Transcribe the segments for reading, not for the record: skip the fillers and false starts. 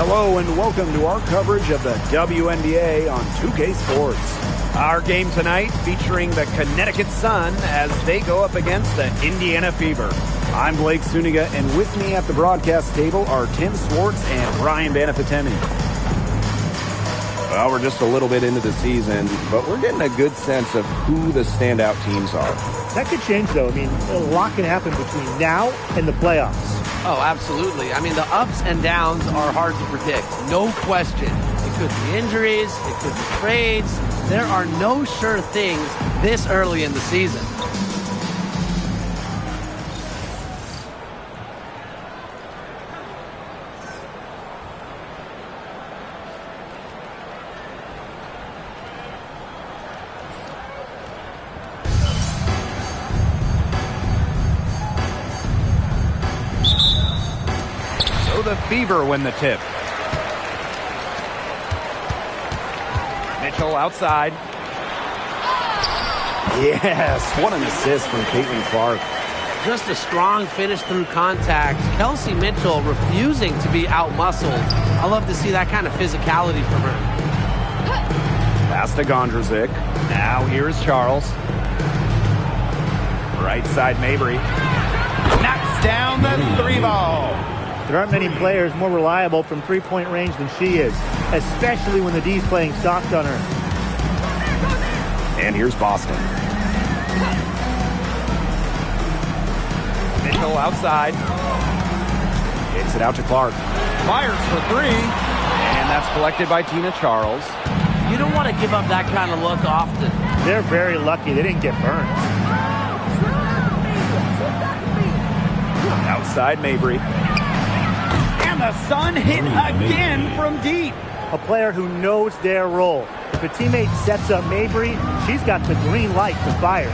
Hello and welcome to our coverage of the WNBA on 2K Sports. Our game tonight featuring the Connecticut Sun as they go up against the Indiana Fever. I'm Blake Suniga, and with me at the broadcast table are Tim Swartz and Brian Banafitemi. Well, we're just a little bit into the season, but we're getting a good sense of who the standout teams are. That could change, though. I mean, a lot can happen between now and the playoffs. Oh, absolutely. I mean, the ups and downs are hard to predict. No question. It could be injuries. It could be trades. There are no sure things this early in the season. The Fever win the tip. Mitchell outside. Yes, what an assist from Caitlin Clark. Just a strong finish through contact. Kelsey Mitchell refusing to be out-muscled. I love to see that kind of physicality from her. Pass to Gondrzic. Now here is Charles. Right side Mabry. Knocks down the three ball. There aren't many players more reliable from three-point range than she is, especially when the D's playing soft on her. And here's Boston. Mitchell outside. Kicks it out to Clark. Fires for three. And that's collected by Tina Charles. You don't want to give up that kind of look often. They're very lucky they didn't get burned. Outside Mabry. The Sun hit again from deep. A player who knows their role. If a teammate sets up Mabry, she's got the green light to fire.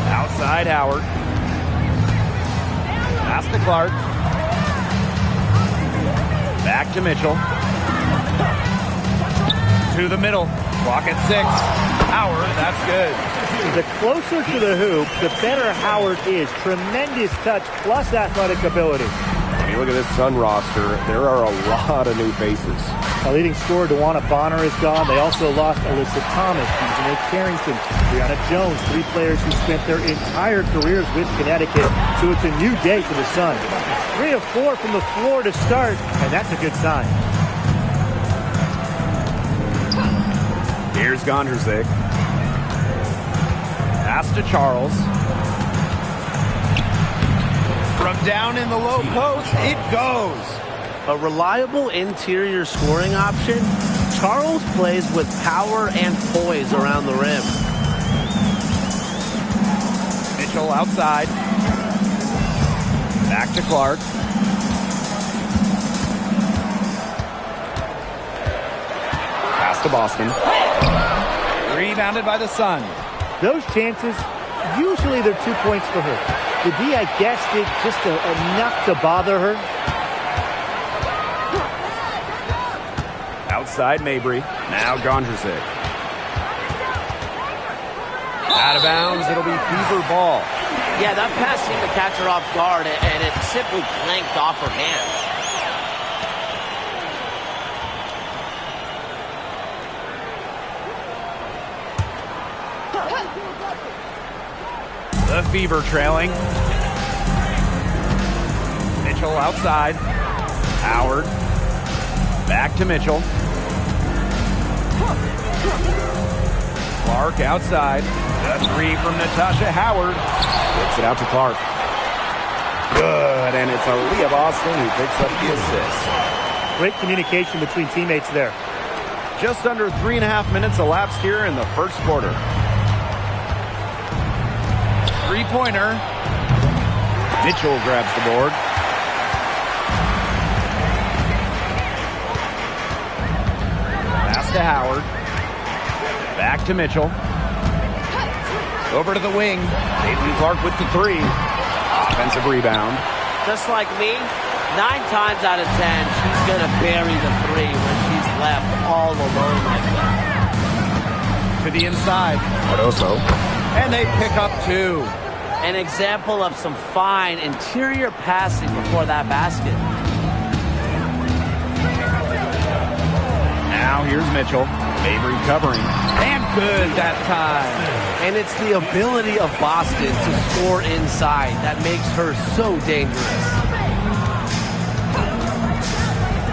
Outside Howard. Pass to Clark. Back to Mitchell. To the middle. Clock at 6. Howard, that's good. The closer to the hoop, the better Howard is. Tremendous touch plus athletic ability. When you look at this Sun roster, there are a lot of new faces. The leading scorer, DeWanna Bonner, is gone. They also lost Alyssa Thomas, Janae Carrington, Brianna Jones, 3 players who spent their entire careers with Connecticut. So it's a new day for the Sun. 3 of 4 from the floor to start, and that's a good sign. Here's Gondrzic. Pass to Charles. From down in the low post, it goes. A reliable interior scoring option. Charles plays with power and poise around the rim. Mitchell outside. Back to Clark. Pass to Boston. Rebounded by the Sun. Those chances, usually they're 2 points for her. The D, I guess, did just enough to bother her. Outside Mabry. Now Gondrzic. Out of bounds. It'll be Fever ball. Yeah, that pass seemed to catch her off guard, and it simply clanked off her hands. The Fever trailing. Mitchell outside. Howard. Back to Mitchell. Clark outside. The 3 from Natasha Howard. Gets it out to Clark. Good, and it's Aaliyah Boston who picks up the assist. Great communication between teammates there. Just under 3.5 minutes elapsed here in the first quarter. Three-pointer. Mitchell grabs the board. Pass to Howard. Back to Mitchell. Over to the wing. Caitlin Clark with the 3. Offensive rebound. Just like me, 9 times out of 10, she's going to bury the 3 when she's left all alone like that. To the inside. Cardoso. And they pick up 2. An example of some fine interior passing before that basket. Now here's Mitchell. Mabry covering. And good that time. And it's the ability of Boston to score inside that makes her so dangerous.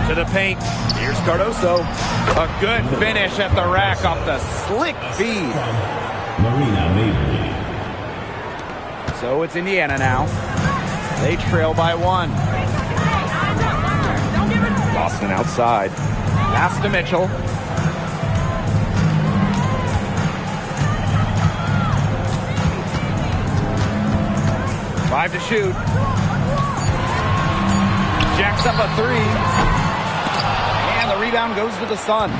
To the paint. Here's Cardoso. A good finish at the rack off the slick feed. Marina Mabry. So it's Indiana now. They trail by 1. Boston outside. Pass to Mitchell. Five to shoot. Jacks up a 3. And the rebound goes to the Sun.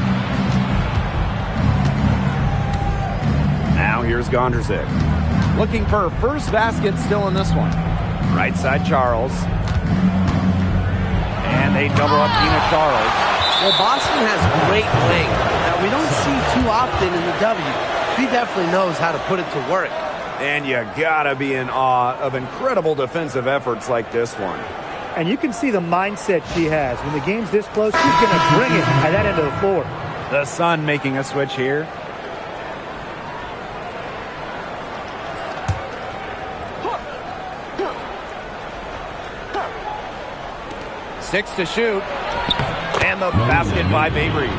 Now here's Gondrzick. Looking for her first basket still in this one. Right side Charles. And they double up Tina Charles. Well, Boston has great length that we don't see too often in the W. He definitely knows how to put it to work. And you gotta be in awe of incredible defensive efforts like this one. And you can see the mindset she has. When the game's this close, she's going to bring it at that end of the floor. The Sun making a switch here. Six to shoot. And the basket by Mabry.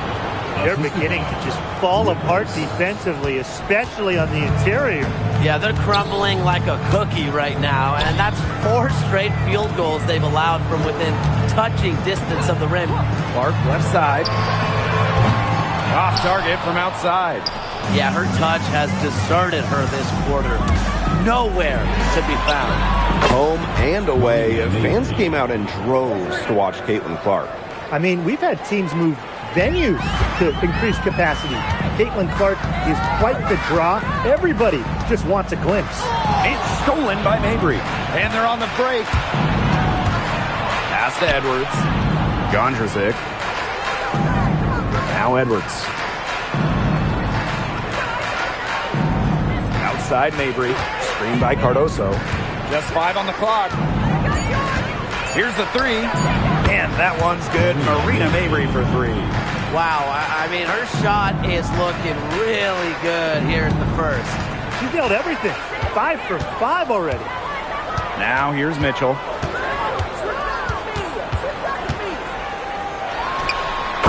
They're beginning to just fall apart defensively, especially on the interior. Yeah, they're crumbling like a cookie right now, and that's 4 straight field goals they've allowed from within touching distance of the rim. Clark left side. Off target from outside. Yeah, her touch has deserted her this quarter. Nowhere to be found. Home and away, fans came out in droves to watch Caitlin Clark. I mean, we've had teams move venues to increase capacity. Caitlin Clark is quite the draw. Everybody just wants a glimpse. It's stolen by Mabry. And they're on the break. Pass to Edwards. Gondrzick. Now Edwards. Outside Mabry. Screen by Cardoso. Just 5 on the clock. Here's the 3. And that one's good. Marina Mabry for 3. Wow, I mean, her shot is looking really good here in the first. She nailed everything. 5 for 5 already. Now here's Mitchell.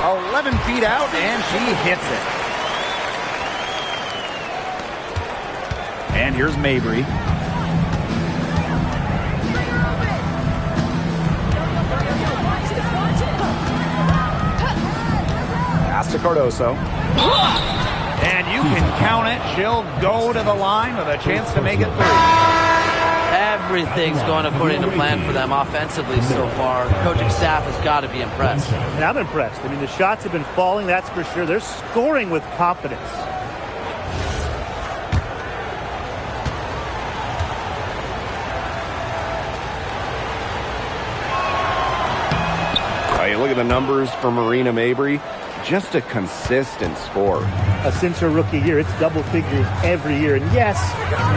11 feet out, and she hits it. And here's Mabry. Pass to Cardoso. And you can count it. She'll go to the line with a chance to make it 3. Everything's going according to plan for them offensively so far. The coaching staff has got to be impressed. And I'm impressed. I mean, the shots have been falling, that's for sure. They're scoring with confidence. You look at the numbers for Marina Mabry. Just a consistent score. Since her rookie year, it's double figures every year. And yes,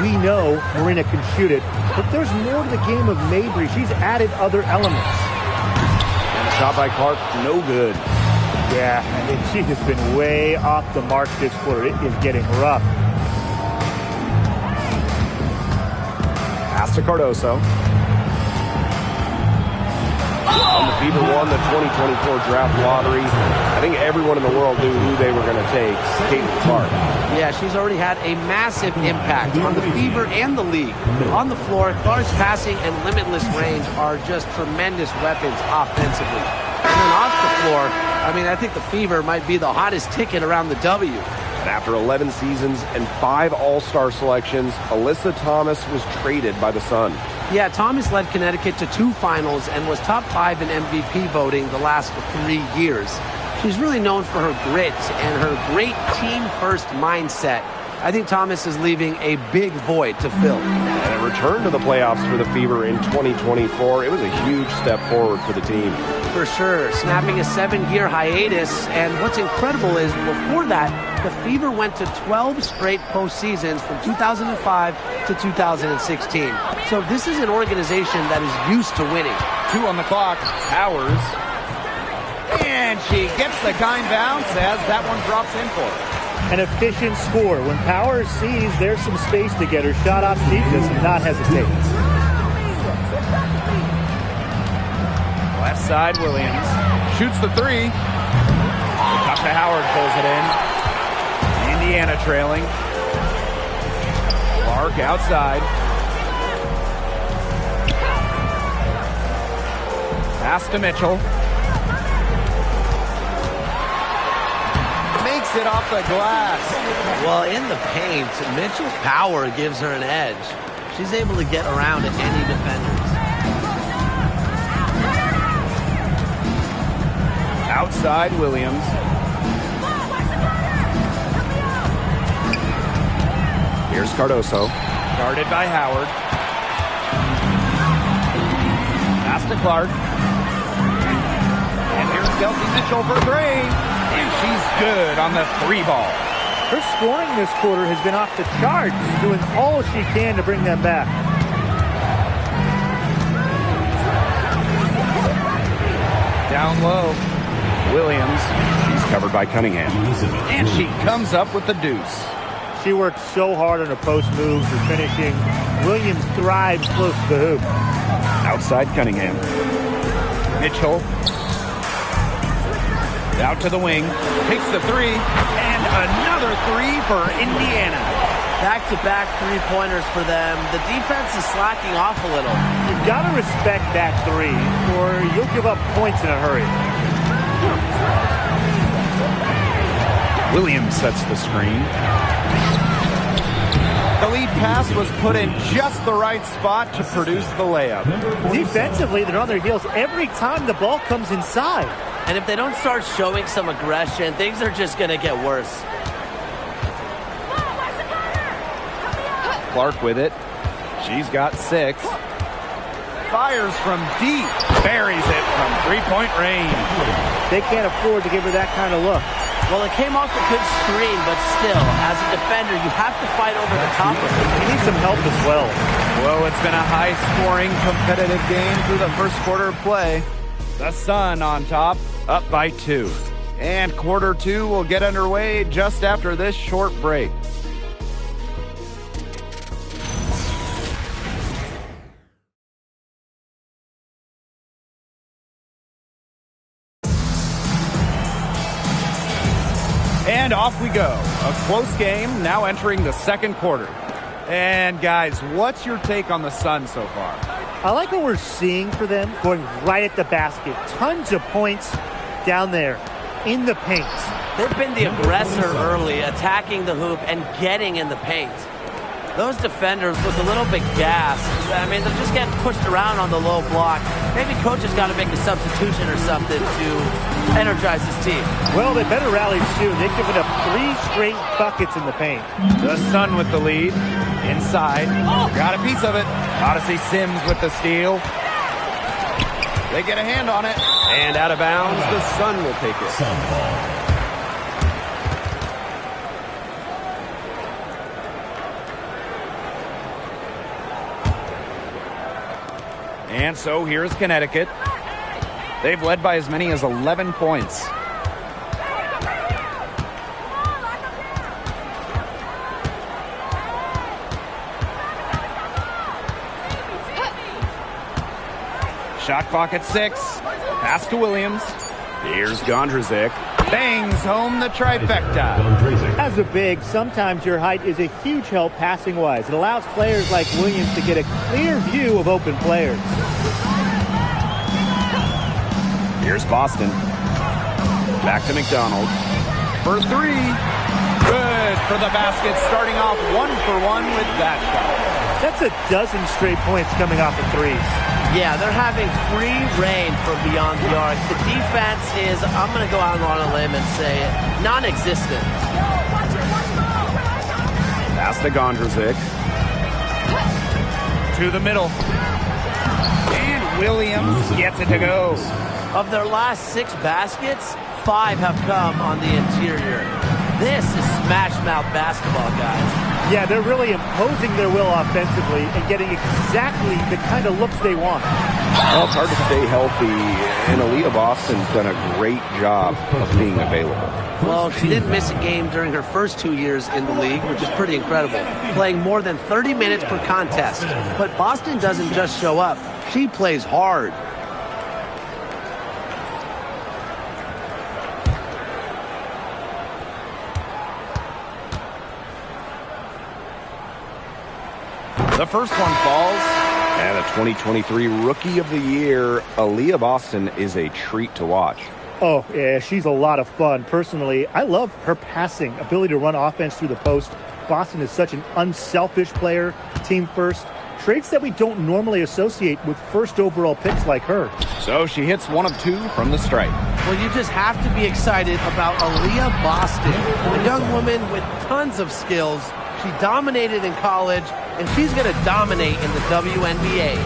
we know Marina can shoot it, but there's more to the game of Mabry. She's added other elements. And a shot by Clark, no good. Yeah, I mean, she has been way off the mark this quarter. It is getting rough. Pass to Cardoso. And the Fever won the 2024 draft lottery. I think everyone in the world knew who they were going to take, Caitlin Clark. Yeah, she's already had a massive impact on the Fever and the league. On the floor, Clark's passing and limitless range are just tremendous weapons offensively. And then off the floor, I mean, I think the Fever might be the hottest ticket around the W. And after 11 seasons and 5 All-Star selections, Alyssa Thomas was traded by the Sun. Yeah, Thomas led Connecticut to 2 finals and was top 5 in MVP voting the last 3 years. She's really known for her grit and her great team-first mindset. I think Thomas is leaving a big void to fill. And a return to the playoffs for the Fever in 2024. It was a huge step forward for the team. For sure, snapping a 7-year hiatus. And what's incredible is before that, the Fever went to 12 straight postseasons from 2005 to 2016. So this is an organization that is used to winning. 2 on the clock. Powers. And And she gets the kind bounce as that one drops in for her. An efficient score. When Power sees there's some space to get her shot off, she does not hesitate. Left side, Williams shoots the three. Tasha Howard pulls it in. Indiana trailing. Clark outside. Pass to Mitchell. Makes it off the glass. Well, in the paint, Mitchell's power gives her an edge. She's able to get around to any defenders. Outside, Williams. Here's Cardoso. Guarded by Howard. Pass to Clark. And here's Kelsey Mitchell for three. And she's good on the three ball. Her scoring this quarter has been off the charts, doing all she can to bring them back. Down low. Williams. She's covered by Cunningham. And she comes up with the deuce. She worked so hard on her post moves for finishing. Williams thrives close to the hoop. Outside Cunningham. Mitchell. Out to the wing. Takes the three. And another three for Indiana. Back-to-back three-pointers for them. The defense is slacking off a little. You've got to respect that three, or you'll give up points in a hurry. Williams sets the screen. The lead pass was put in just the right spot to produce the layup. Defensively, they're on their heels every time the ball comes inside. And if they don't start showing some aggression, things are just going to get worse. Clark with it. She's got 6. Fires from deep. Buries it from three-point range. They can't afford to give her that kind of look. Well, it came off a good screen, but still, as a defender, you have to fight over the top of it. You need some help as well. Well, it's been a high-scoring, competitive game through the first quarter of play. The Sun on top, up by 2. And quarter 2 will get underway just after this short break. And off we go. A close game now entering the second quarter. And guys, what's your take on the Sun so far? I like what we're seeing for them, going right at the basket. Tons of points down there in the paint. They've been the aggressor early, attacking the hoop and getting in the paint. Those defenders look a little bit gassed. I mean, they're just getting pushed around on the low block. Maybe coach has got to make a substitution or something to energize his team. Well, they better rally soon. They've given up 3 straight buckets in the paint. The Sun with the lead. Inside. Got a piece of it. Odyssey Sims with the steal. They get a hand on it. And out of bounds, the Sun will take it. Sun ball. And so here's Connecticut. They've led by as many as 11 points. Shot clock at 6. Pass to Williams. Here's Gondrzik. Bangs home the trifecta. As a big, sometimes your height is a huge help passing-wise. It allows players like Williams to get a clear view of open players. Here's Boston. Back to McDonald. For 3. Good for the basket, starting off 1 for 1 with that shot. That's a dozen straight points coming off of threes. Yeah, they're having free reign from beyond the arc. The defense is, I'm going to go out on a limb and say, non-existent. Pass to Gondrzik. To the middle. And Williams gets it to go. Of their last 6 baskets, 5 have come on the interior. This is smash mouth basketball, guys. Yeah, they're really imposing their will offensively and getting exactly the kind of looks they want. Well, it's hard to stay healthy, and Aaliyah Boston's done a great job of being available. Well, she didn't miss a game during her first 2 years in the league, which is pretty incredible, playing more than 30 minutes per contest. But Boston doesn't just show up. She plays hard. The first one falls. And a 2023 Rookie of the Year, Aaliyah Boston is a treat to watch. Oh, yeah, she's a lot of fun. Personally, I love her passing, ability to run offense through the post. Boston is such an unselfish player, team first. Traits that we don't normally associate with first overall picks like her. So she hits 1 of 2 from the stripe. Well, you just have to be excited about Aaliyah Boston, a young woman with tons of skills. She dominated in college, and she's going to dominate in the WNBA.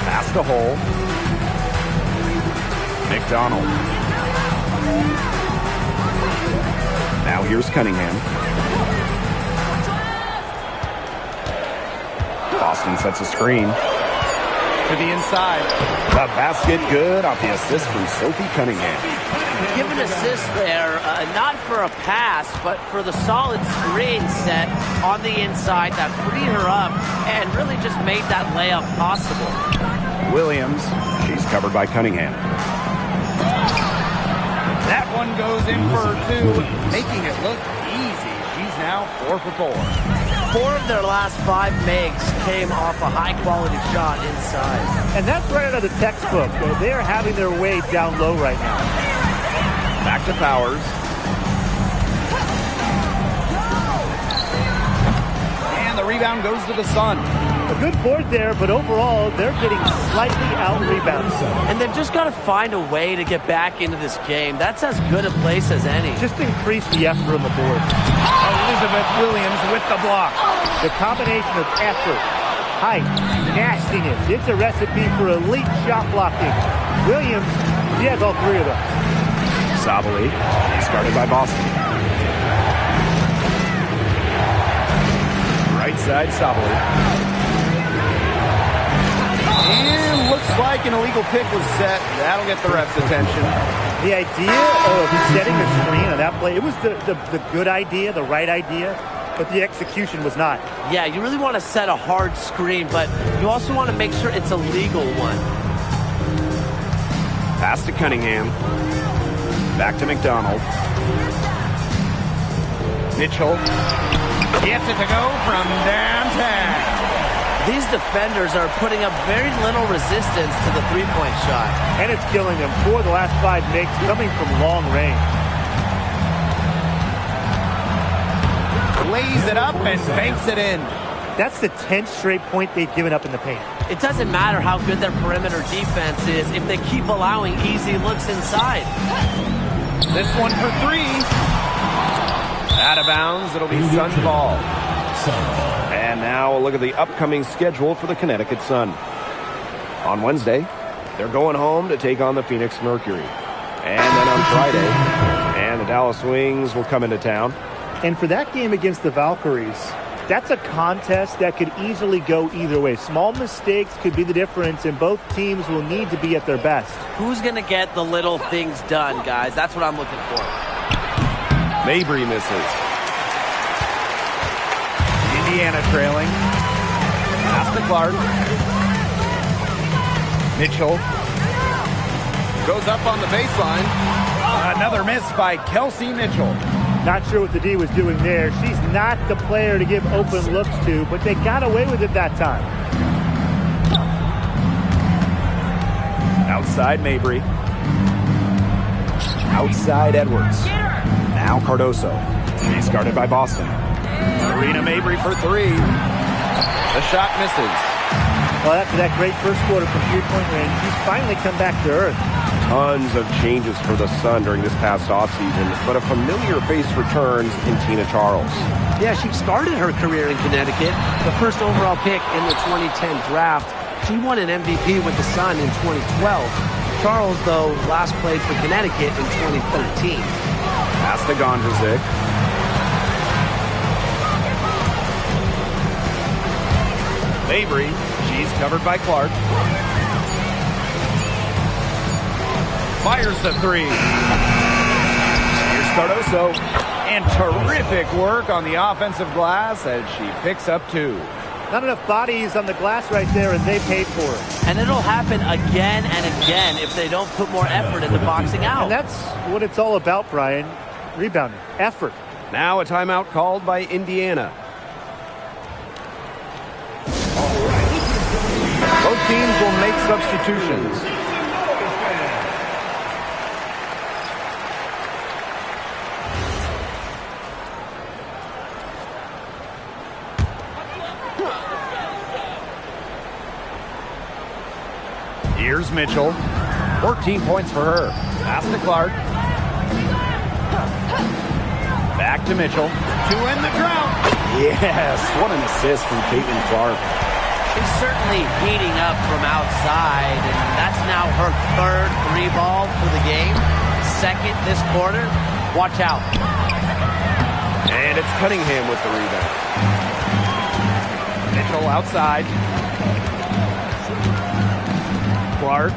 Past the hole. McDonald. Now here's Cunningham. Boston sets a screen. To the inside. The basket good off the assist from Sophie Cunningham. Give an assist there, not for a pass, but for the solid screen set on the inside that freed her up and really just made that layup possible. Williams, she's covered by Cunningham. That one goes in for 2, making it look easy. She's now 4 for 4. 4 of their last 5 makes came off a high-quality shot inside. And that's right out of the textbook. They're having their way down low right now. Back to Powers. And the rebound goes to the Sun. A good board there, but overall, they're getting slightly out-rebounded. And they've just got to find a way to get back into this game. That's as good a place as any. Just increase the effort on the board. Elizabeth Williams with the block. The combination of effort, height, nastiness, it's a recipe for elite shot blocking. Williams, she has all 3 of those. Sabali, started by Boston. Right side, Sabali. And looks like an illegal pick was set. That'll get the ref's attention. The idea of setting a screen on that play, it was the good idea, the right idea, but the execution was not. Yeah, you really want to set a hard screen, but you also want to make sure it's a legal one. Pass to Cunningham. Back to McDonald. Mitchell gets it to go from downtown. These defenders are putting up very little resistance to the three-point shot. And it's killing them. 4 of the last 5 makes coming from long range. Lays it up and banks it in. That's the 10th straight point they've given up in the paint. It doesn't matter how good their perimeter defense is if they keep allowing easy looks inside. This one for 3. Out of bounds. It'll be Sun ball. And now a look at the upcoming schedule for the Connecticut Sun. On Wednesday, they're going home to take on the Phoenix Mercury. And then on Friday, and the Dallas Wings will come into town. And for that game against the Valkyries, that's a contest that could easily go either way. Small mistakes could be the difference, and both teams will need to be at their best. Who's going to get the little things done, guys? That's what I'm looking for. Mabry misses. Indiana trailing. Pass to Clark. Mitchell goes up on the baseline. Another miss by Kelsey Mitchell. Not sure what the D was doing there. She's not the player to give open looks to, but they got away with it that time. Outside Mabry. Outside Edwards. Now Cardoso. He's guarded by Boston. Marina Mabry for 3. The shot misses. Well, after that great first quarter from three-point range, she's finally come back to earth. Tons of changes for the Sun during this past offseason, but a familiar face returns in Tina Charles. Yeah, she started her career in Connecticut, the first overall pick in the 2010 draft. She won an MVP with the Sun in 2012. Charles, though, last played for Connecticut in 2013. Pass to Gondrzic. Mabry, she's covered by Clark. Fires the three. Here's Cardoso. And terrific work on the offensive glass as she picks up 2. Not enough bodies on the glass right there, and they paid for it. And it'll happen again and again if they don't put more effort into boxing out. And that's what it's all about, Brian. Rebounding, effort. Now a timeout called by Indiana. Both teams will make substitutions. Here's Mitchell. 14 points for her. Pass to Clark. Back to Mitchell. To end the drought. Yes, what an assist from Caitlin Clark. She's certainly heating up from outside, and that's now her 3rd 3-ball for the game. 2nd this quarter. Watch out. And it's Cunningham with the rebound. Mitchell outside. Clark.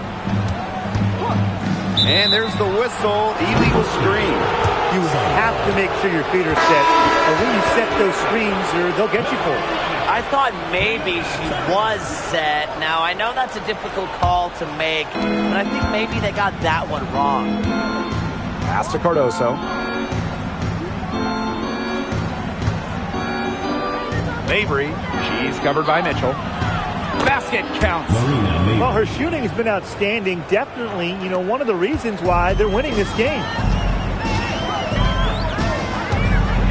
And there's the whistle. Illegal screen. You have to make sure your feet are set. Or when you set those screens, they'll get you for it. I thought maybe she was set. Now, I know that's a difficult call to make, but I think maybe they got that one wrong. Pass to Cardoso. Mabry. She's covered by Mitchell. Basket counts. Well, her shooting has been outstanding. Definitely, one of the reasons why they're winning this game.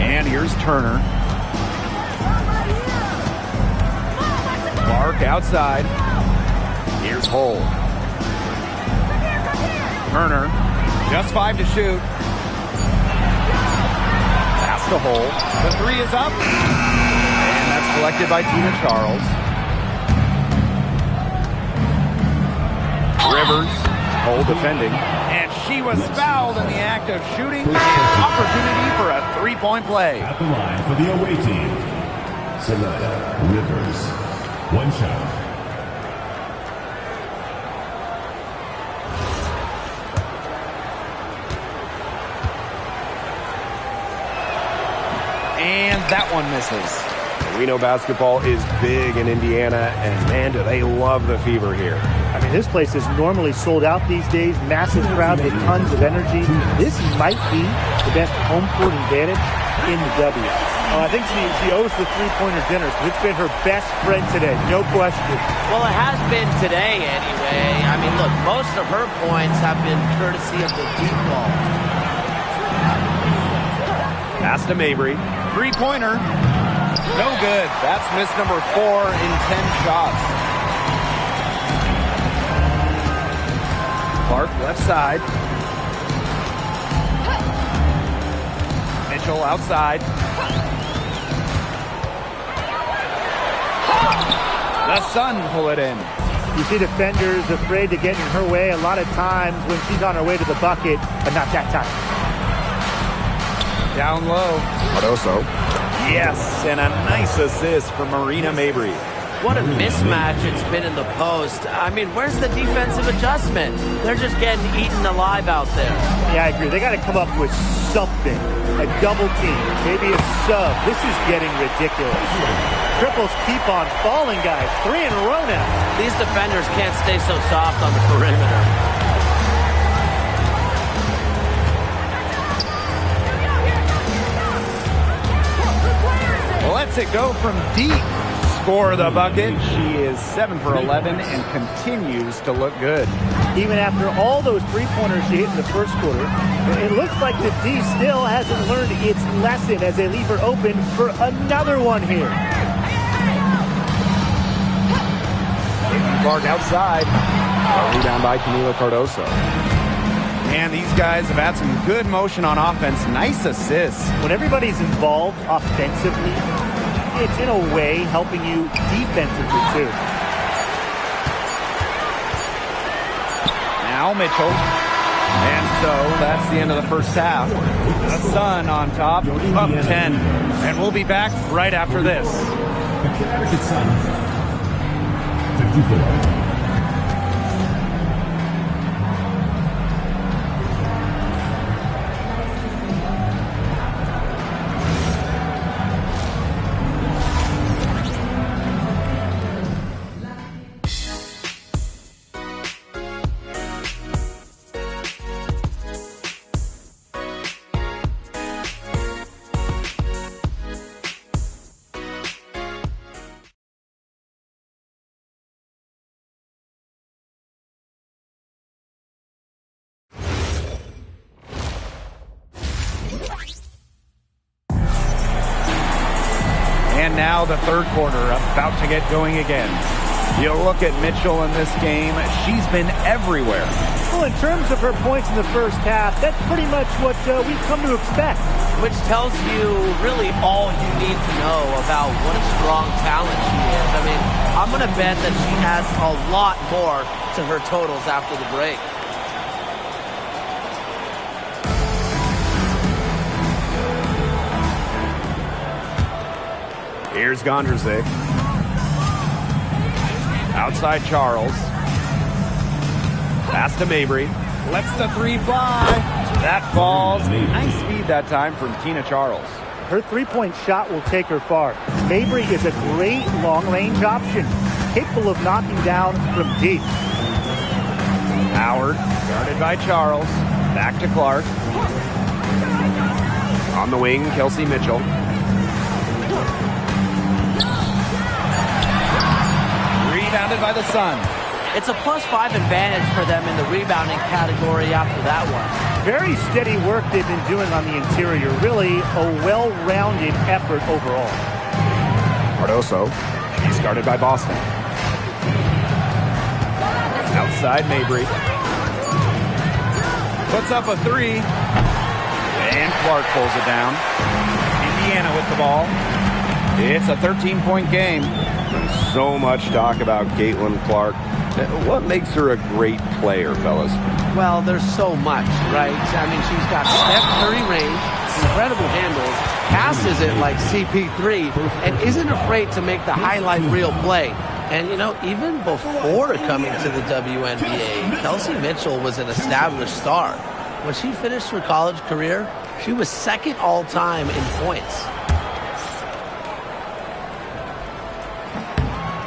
And here's Turner. Clark outside. Here's Hull. Turner, just 5 to shoot. Pass to Hull. The 3 is up. And that's collected by Tina Charles. Rivers, Hull defending. And she was fouled in the act of shooting. And opportunity for a 3-point play. At the line for the away team, select Rivers. 1 shot. And that one misses. We know basketball is big in Indiana, and man, do they love the Fever here. I mean, this place is normally sold out these days. Massive crowd with tons of energy. This might be the best home court advantage in the W. Oh, I think she owes the three-pointer dinner because it's been her best friend today, no question. Well, it has been today anyway. I mean, look, most of her points have been courtesy of the deep ball. Pass to Mabry. 3-pointer. No good. That's miss number 4 in 10 shots. Clark left side. Mitchell outside. The Sun pull it in. You see defenders afraid to get in her way a lot of times when she's on her way to the bucket, but not that time. Down low. Cardoso. Yes, and a nice assist for Marina Mabry. What a mismatch it's been in the post. I mean, where's the defensive adjustment? They're just getting eaten alive out there. Yeah, I agree. They got to come up with something. A double team, maybe a sub. This is getting ridiculous. Triples keep on falling, guys. 3 in a row now. These defenders can't stay so soft on the perimeter. Lets it go from deep. Score the bucket. She is 7 for 11 and continues to look good. Even after all those three-pointers she hit in the first quarter, it looks like the D still hasn't learned its lesson as they leave her open for another one here. Clark outside. Rebound by Camila Cardoso. And these guys have had some good motion on offense. Nice assists. When everybody's involved offensively, it's in a way helping you defensively too. Now Mitchell. And so that's the end of the first half. The Sun on top, up 10. And we'll be back right after this. The Conecticut Sun 24. And now the third quarter about to get going again. You look at Mitchell in this game, she's been everywhere. Well, in terms of her points in the first half, that's pretty much what we've come to expect. Which tells you really all you need to know about what a strong talent she is. I mean, I'm going to bet that she has a lot more to her totals after the break. Here's Gondrzik. Outside Charles. Pass to Mabry. Lets the three fly. That falls. Nice speed that time from Tina Charles. Her three-point shot will take her far. Mabry is a great long-range option, capable of knocking down from deep. Howard, guarded by Charles. Back to Clark. On the wing, Kelsey Mitchell. Rebounded by the Sun. It's a +5 advantage for them in the rebounding category after that one. Very steady work they've been doing on the interior. Really a well-rounded effort overall. Cardoso. She's guarded by Boston. Outside Mabry. Puts up a three. And Clark pulls it down. Indiana with the ball. It's a 13-point game. So much talk about Caitlin Clark. What makes her a great player, fellas? Well, there's so much, right? I mean, she's got Steph Curry range, incredible handles, passes it like CP3, and isn't afraid to make the highlight reel play. And, you know, even before coming to the WNBA, Kelsey Mitchell was an established star. When she finished her college career, she was second all-time in points.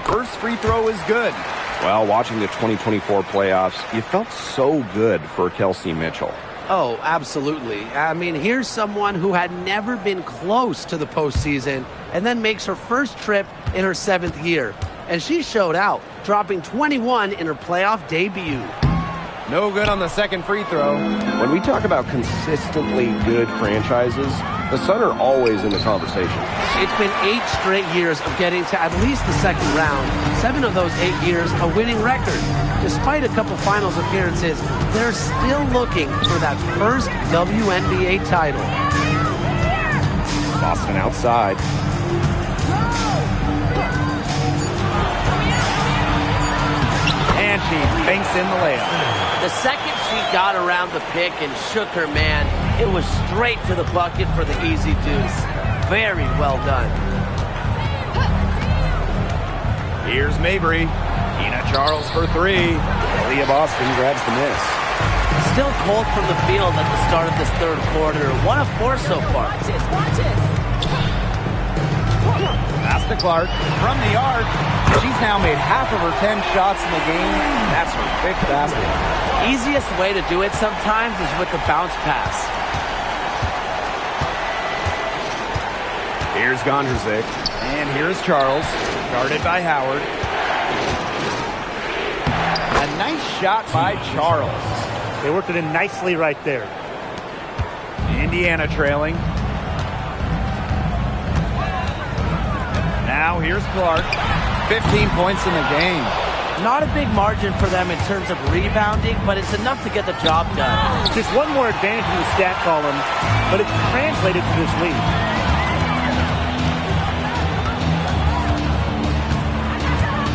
First free throw is good. Well, watching the 2024 playoffs, you felt so good for Kelsey Mitchell. Oh, absolutely. I mean, here's someone who had never been close to the postseason and then makes her first trip in her 7th year. And she showed out, dropping 21 in her playoff debut. No good on the second free throw. When we talk about consistently good franchises, the Sun are always in the conversation. It's been 8 straight years of getting to at least the second round. 7 of those 8 years, a winning record. Despite a couple finals appearances, they're still looking for that first WNBA title. Boston outside. And she banks in the layup. The second she got around the pick and shook her man, it was straight to the bucket for the easy deuce. Very well done. Here's Mabry. Tina Charles for three. Leah Boston grabs the miss. Still cold from the field at the start of this third quarter. 1 of 4 so far. Watch it. Pass to Clark from the arc. She's now made half of her 10 shots in the game. That's her 5th basket. Easiest way to do it sometimes is with the bounce pass. Here's Gondrzik. And here's Charles, guarded by Howard. A nice shot by Charles. They worked it in nicely right there. Indiana trailing. Now here's Clark. 15 points in the game. Not a big margin for them in terms of rebounding, but it's enough to get the job done. Just one more advantage in the stat column, but it's translated to this lead.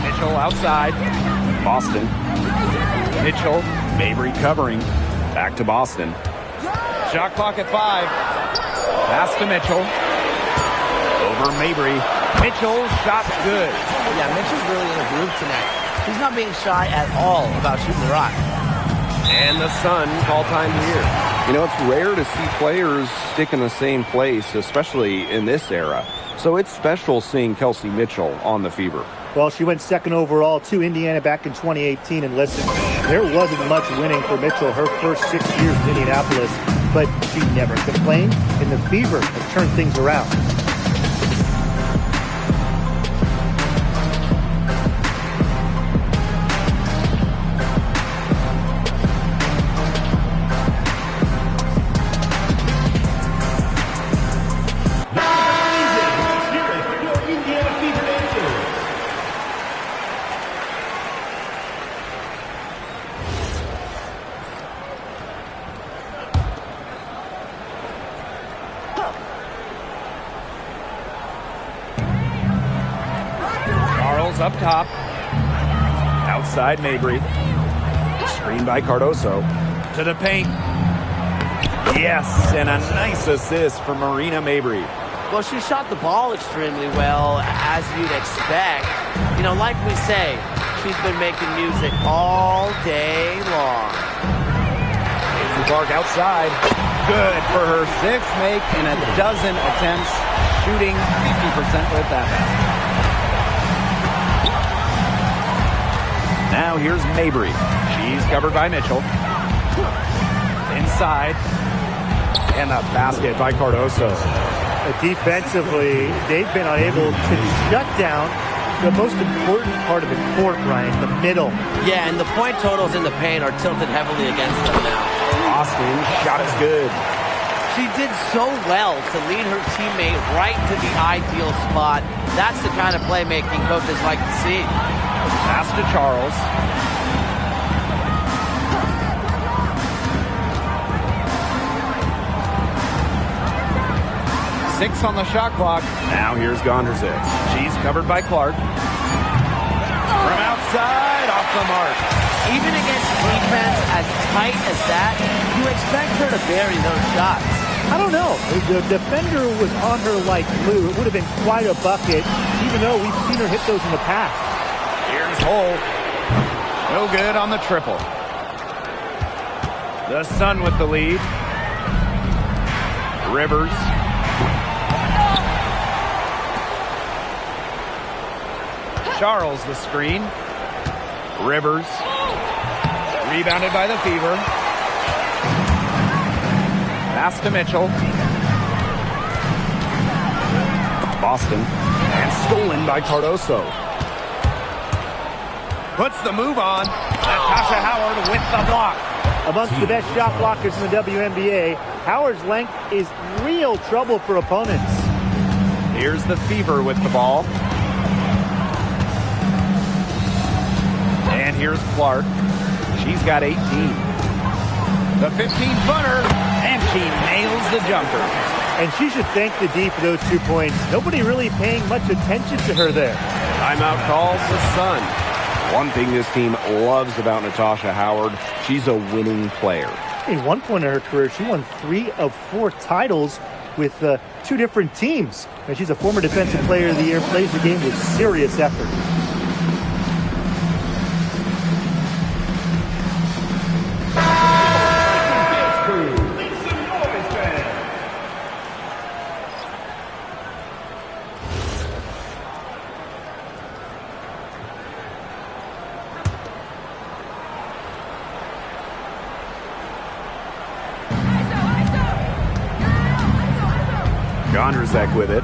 Mitchell outside. Boston. Mitchell. Mabry covering. Back to Boston. Shot clock at 5. Pass to Mitchell. Over Mabry. Mitchell, shot's good. Yeah, Mitchell's really in a groove tonight. She's not being shy at all about shooting the rock. And the Sun call time here. You know, it's rare to see players stick in the same place, especially in this era. So it's special seeing Kelsey Mitchell on the Fever. Well, she went second overall to Indiana back in 2018. And listen, there wasn't much winning for Mitchell her first 6 years in Indianapolis, but she never complained, and the Fever have turned things around. Up top. Outside Mabry. Screen by Cardoso. To the paint. Yes, and a nice assist for Marina Mabry. Well, she shot the ball extremely well, as you'd expect. You know, like we say, she's been making music all day long. Clark outside. Good for her sixth make in a dozen attempts, shooting 50% with that basket. Now here's Mabry. She's covered by Mitchell. Inside. And the basket by Cardoso. Defensively, they've been unable to shut down the most important part of the court, Ryan, the middle. Yeah, and the point totals in the paint are tilted heavily against them now. Austin, shot is good. She did so well to lead her teammate right to the ideal spot. That's the kind of playmaking coaches like to see. Pass to Charles. Six on the shot clock. Now here's Gondrzic. She's covered by Clark. From outside, off the mark. Even against defense as tight as that, you expect her to bury those shots. I don't know. The defender was on her like glue. It would have been quite a bucket, even though we've seen her hit those in the past. Here's Holt. No good on the triple. The Sun with the lead. Rivers. Charles the screen. Rivers. Rebounded by the Fever. Pass to Mitchell. Boston. And stolen by Cardoso. Puts the move on. Natasha Howard with the block. Amongst the best shot blockers in the WNBA, Howard's length is real trouble for opponents. Here's the Fever with the ball. And here's Clark. She's got 18. The 15-footer, and she nails the jumper. And she should thank the D for those 2 points. Nobody really paying much attention to her there. Timeout calls the Sun. One thing this team loves about Natasha Howard, she's a winning player. At one point in her career, she won 3 of 4 titles with 2 different teams. And she's a former Defensive Player of the Year, plays the game with serious effort. Gondrzic with it.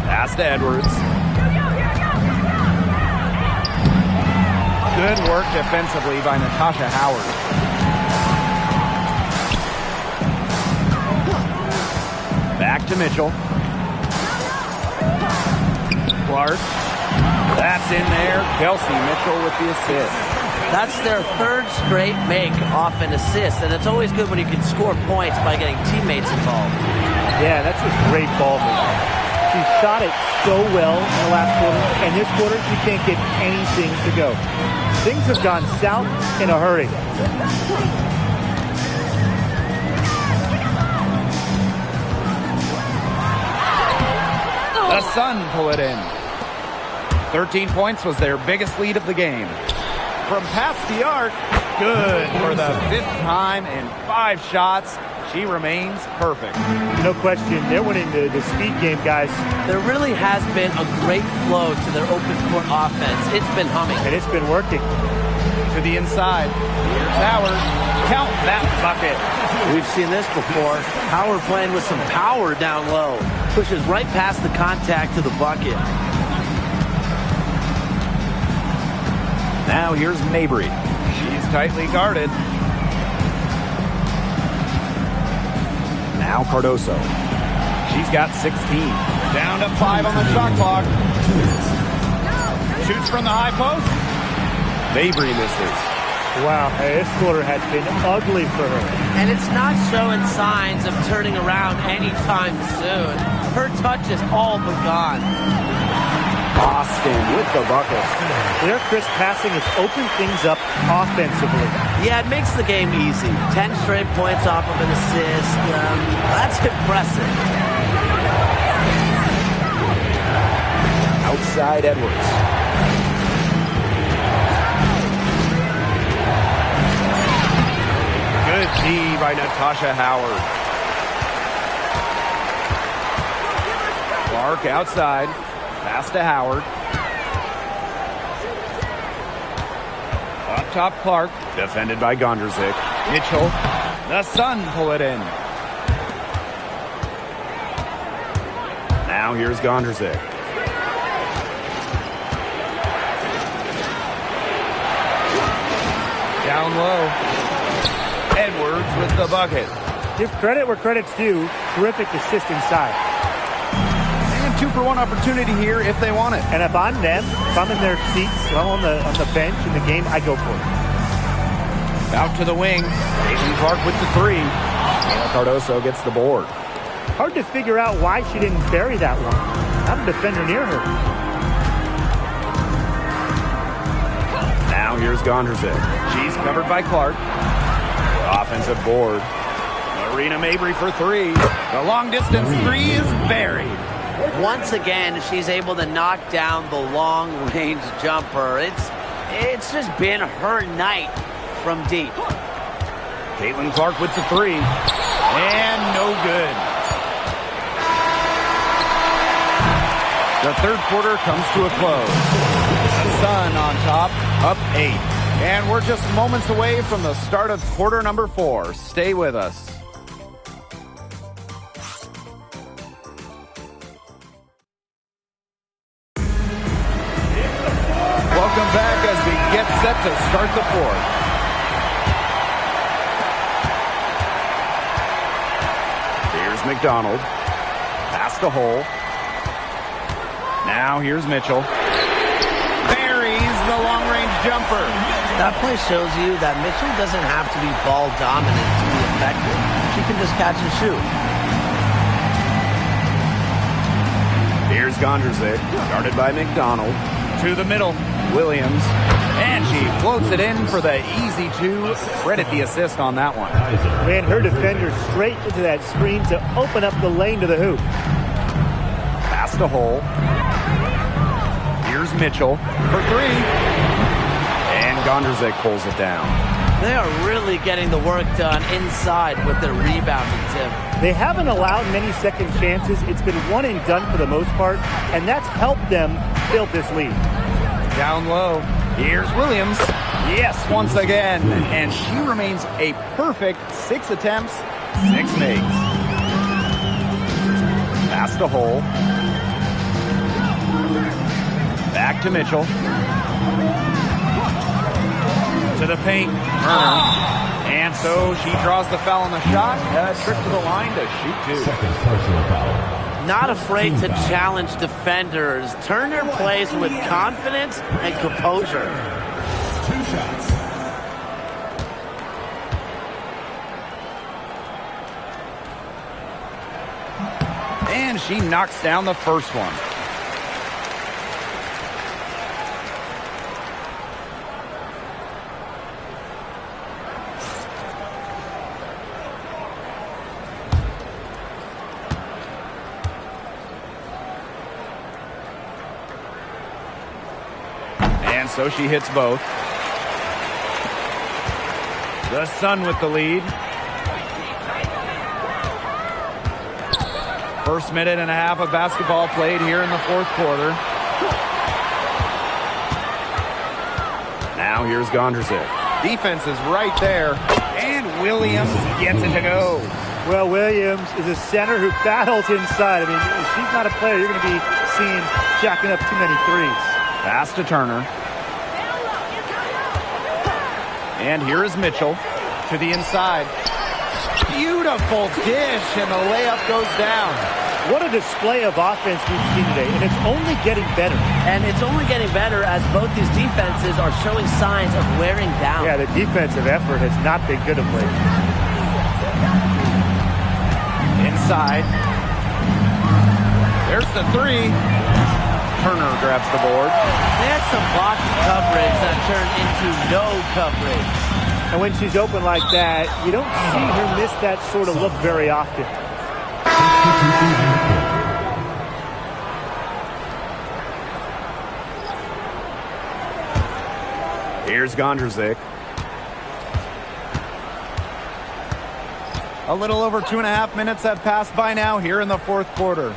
Pass to Edwards. Good work defensively by Natasha Howard. Back to Mitchell. Clark. That's in there. Kelsey Mitchell with the assist. That's their 3rd straight make off an assist, and it's always good when you can score points by getting teammates involved. Yeah, that's just great ball movement. She shot it so well in the last quarter, and this quarter she can't get anything to go. Things have gone south in a hurry. The Sun pull it in. 13 points was their biggest lead of the game. From past the arc, good for the 5th time in 5 shots. She remains perfect. No question, they're winning the speed game, guys. There really has been a great flow to their open court offense. It's been humming. And it's been working. To the inside. Here's Howard. Count that bucket. We've seen this before. Howard playing with some power down low. Pushes right past the contact to the bucket. Now here's Mabry. She's tightly guarded. Now Cardoso. She's got 16. Down to 5 on the shot clock. Shoots from the high post. Mabry misses. Wow, hey, this quarter has been ugly for her. And it's not showing signs of turning around anytime soon. Her touch is all but gone. Boston with the bucket. Their crisp passing has opened things up offensively. Yeah, it makes the game easy. 10 straight points off of an assist. That's impressive. Outside Edwards. Good D by Natasha Howard. Clark outside. Pass to Howard. Up top, Clark. Defended by Gondrzik. Mitchell. The Sun pull it in. Now here's Gondrzik. Down low. Edwards with the bucket. Give credit where credit's due. Terrific assist inside. 2-for-1 opportunity here if they want it. And if I'm them, if I'm in their seats, well, on the bench in the game, I go for it. Out to the wing. Caitlin Clark with the 3. And Cardoso gets the board. Hard to figure out why she didn't bury that one. Not a defender near her. Now here's Gondrzik. She's covered by Clark. Offensive board. Marina Mabry for 3. The long distance 3 is buried. Once again, she's able to knock down the long-range jumper. It's just been her night from deep. Caitlin Clark with the 3. And no good. The third quarter comes to a close. The Sun on top, up 8. And we're just moments away from the start of quarter number 4. Stay with us. Welcome back as we get set to start the 4th. Here's McDonald. Pass the hole. Now here's Mitchell. Buries the long-range jumper. That play shows you that Mitchell doesn't have to be ball dominant to be effective. She can just catch and shoot. Here's Gondrzik, guarded by McDonald. To the middle, Williams. And she floats it in for the easy 2. Credit the assist on that one. Ran her defender straight into that screen to open up the lane to the hoop. Pass to hole. Here's Mitchell for 3. And Gondrzik pulls it down. They are really getting the work done inside with their rebounding, Tim. They haven't allowed many second chances. It's been one and done for the most part, and that's helped them build this lead. Down low. Here's Williams. Yes, once again. And she remains a perfect 6 attempts, 6 makes. Pass to hole. Back to Mitchell. To the paint. Turner. And so she draws the foul on the shot. A trip to the line to shoot 2. Second personal foul. Not afraid to challenge defenders. Turner plays with confidence and composure. 2 shots. And she knocks down the first one. And so she hits both. The Sun with the lead. First minute and a half of basketball played here in the fourth quarter. Now here's Gondrzik. Defense is right there. And Williams gets it to go. Well, Williams is a center who battles inside. I mean, if she's not a player, you're going to be seeing jacking up too many threes. Pass to Turner. And here is Mitchell to the inside. Beautiful dish, and the layup goes down. What a display of offense we've seen today, and it's only getting better. And it's only getting better as both these defenses are showing signs of wearing down. Yeah, the defensive effort has not been good of late. Inside. There's the three. Turner grabs the board. They had some box coverage that turned into no coverage. And when she's open like that, you don't see her miss that sort of look very often. Here's Gondrzik. A little over 2.5 minutes have passed by now here in the fourth quarter.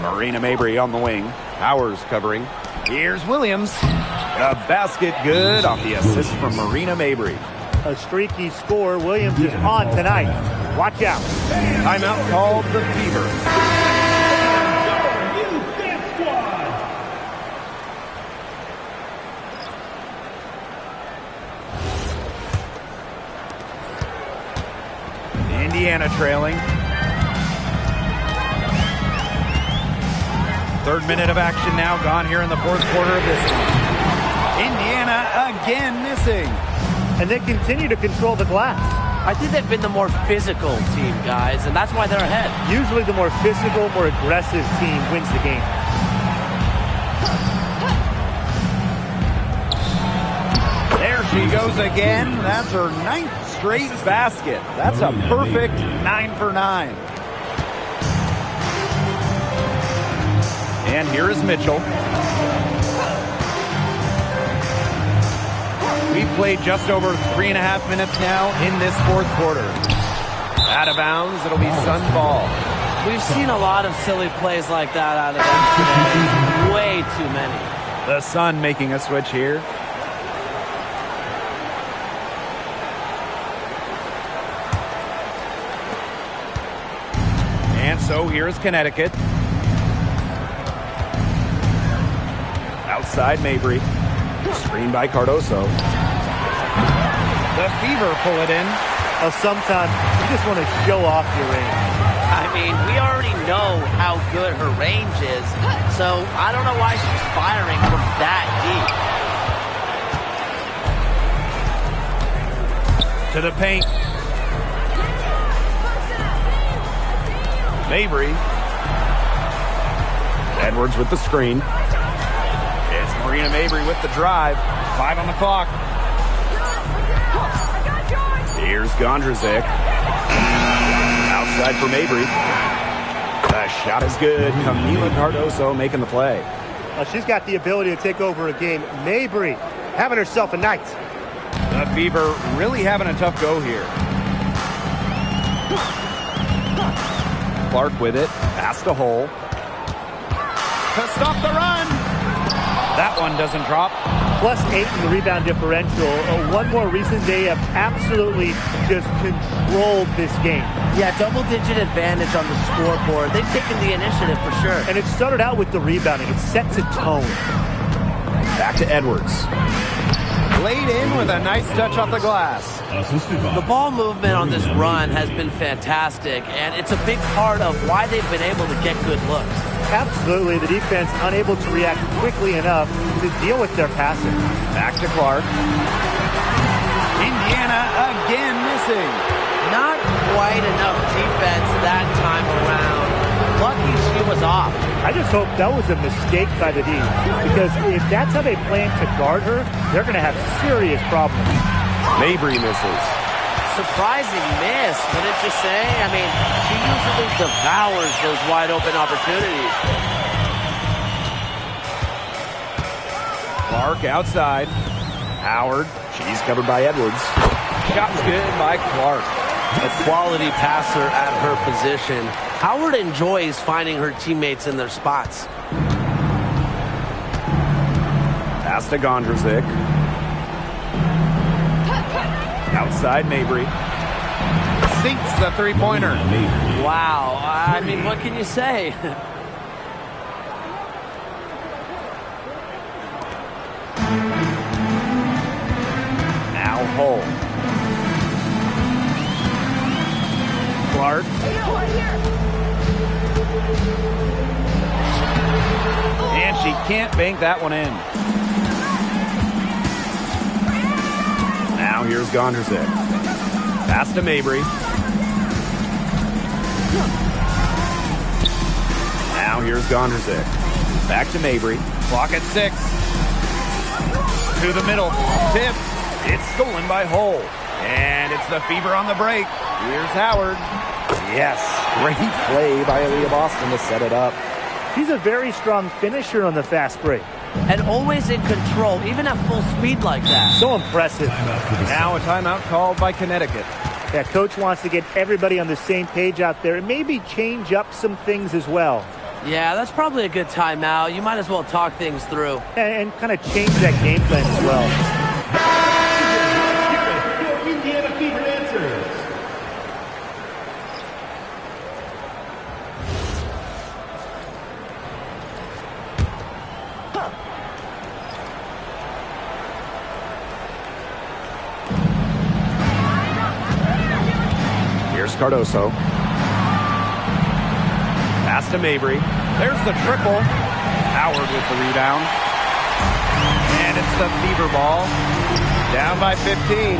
Marina Mabry on the wing. Powers covering. Here's Williams. A basket good off the assist from Marina Mabry. A streaky score. Williams is on tonight. Watch out. Timeout called the Fever. Indiana trailing. Third minute of action now gone here in the fourth quarter of this one. Indiana again missing. And they continue to control the glass. I think they've been the more physical team, guys, and that's why they're ahead. Usually the more physical, more aggressive team wins the game. There she goes again. That's her 9th straight basket. That's a perfect 9 for 9. And here is Mitchell. We've played just over 3.5 minutes now in this fourth quarter. Out of bounds, it'll be Sun ball. We've seen a lot of silly plays like that out of them today. Way too many. The Sun making a switch here. And so here's Connecticut. Outside Mabry. Screen by Cardoso. The Fever pull it in. Sometimes you just want to show off your range. I mean, we already know how good her range is, so I don't know why she's firing from that deep. To the paint. Mabry. Edwards with the screen. It's Marina Mabry with the drive. 5 on the clock. Here's Gondrzik. Outside for Mabry. The shot is good. Camila Cardoso making the play. She's got the ability to take over a game. Mabry having herself a night. The Fever really having a tough go here. Clark with it. Pass to Hole. To stop the run. That one doesn't drop. +8 in the rebound differential. One more reason they have absolutely just controlled this game. Yeah, double-digit advantage on the scoreboard. They've taken the initiative for sure. And it started out with the rebounding. It sets a tone. Back to Edwards. Laid in with a nice touch off the glass. The ball movement on this run has been fantastic, and it's a big part of why they've been able to get good looks. Absolutely. The defense unable to react quickly enough to deal with their passing. Back to Clark. Indiana again missing. Not quite enough defense that time around. Lucky she was off. I just hope that was a mistake by the D, because if that's how they plan to guard her, they're going to have serious problems. Mabry misses. Surprising miss, wouldn't you say? I mean, she usually devours those wide open opportunities. Clark outside. Howard. She's covered by Edwards. Shot's good by Clark. A quality passer at her position. Howard enjoys finding her teammates in their spots. Pass to Gondrzik. Outside Mabry. Sinks the three-pointer. Wow. I mean, what can you say? Now Hull. Clark. And she can't bank that one in. Now here's Gondrzik. Pass to Mabry. Now here's Gondrzik. Back to Mabry. Clock at 6. To the middle. Tipped. It's stolen by Hull. And it's the Fever on the break. Here's Howard. Yes, great play by Aaliyah Boston to set it up. She's a very strong finisher on the fast break. And always in control, even at full speed like that. So impressive. Now a timeout called by Connecticut. Yeah, coach wants to get everybody on the same page out there and maybe change up some things as well. Yeah, that's probably a good timeout. You might as well talk things through. And kind of change that game plan as well. Your Indiana Fever answers. Here's Cardoso. Pass to Mabry. There's the triple. Howard with the rebound. And it's the Fever ball. Down by 15.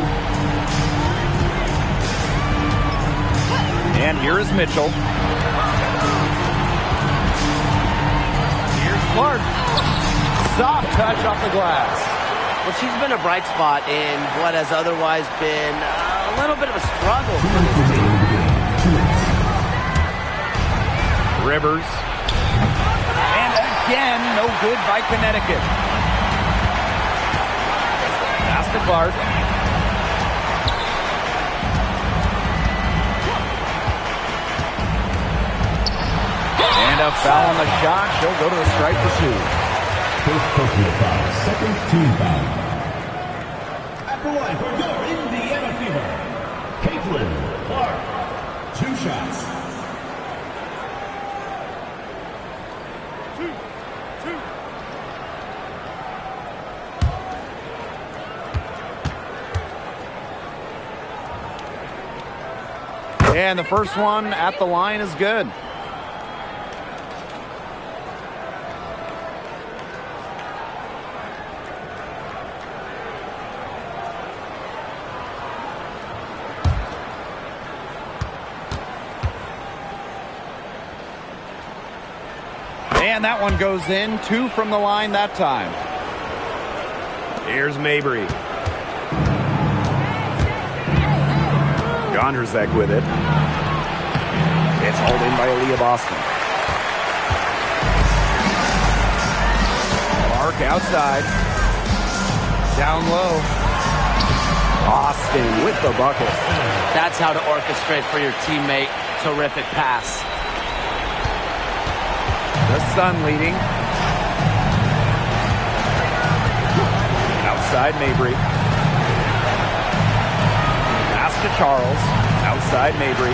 And here is Mitchell. Here's Clark. Soft touch off the glass. Well, she's been a bright spot in what has otherwise been a little bit of a struggle for this team. Rivers. And again, no good by Connecticut. Pass to Clark. And a foul on the shot. She'll go to the strike for 2. First personal foul, second team foul. At the line for your Indiana Fever, Caitlin Clark. 2 shots. And the first one at the line is good. And that one goes in. 2 from the line that time. Here's Mabry. Gondrzik with it. It's hauled in by Aaliyah Boston. Clark outside. Down low. Boston with the bucket. That's how to orchestrate for your teammate. Terrific pass. The Sun leading. Outside Mabry. Pass to Charles. Outside Mabry.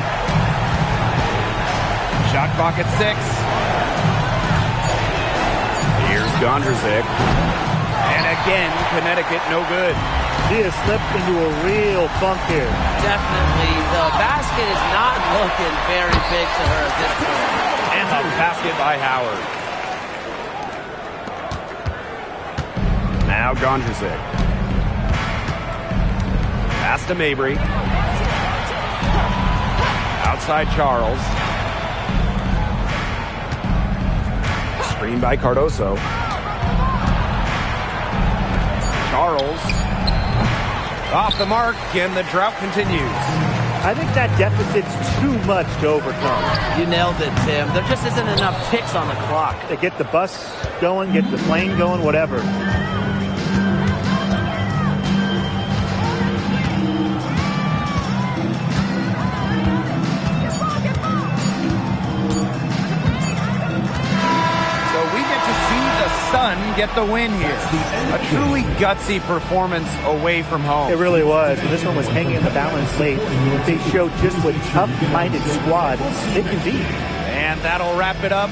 Shot clock at 6. Here's Gondrzik. And again, Connecticut no good. She has slipped into a real funk here. Definitely. The basket is not looking very big to her at this point. And the basket by Howard. Now Gondrzik. Pass to Mabry. Outside Charles. Screen by Cardoso. Charles. Off the mark, and the drought continues. I think that deficit's too much to overcome. You nailed it, Tim. There just isn't enough ticks on the clock. They get the bus going, get the plane going, whatever. get the win here. A truly gutsy performance away from home. It really was. And this one was hanging in the balance late. They showed just what tough-minded squad they can be. And that'll wrap it up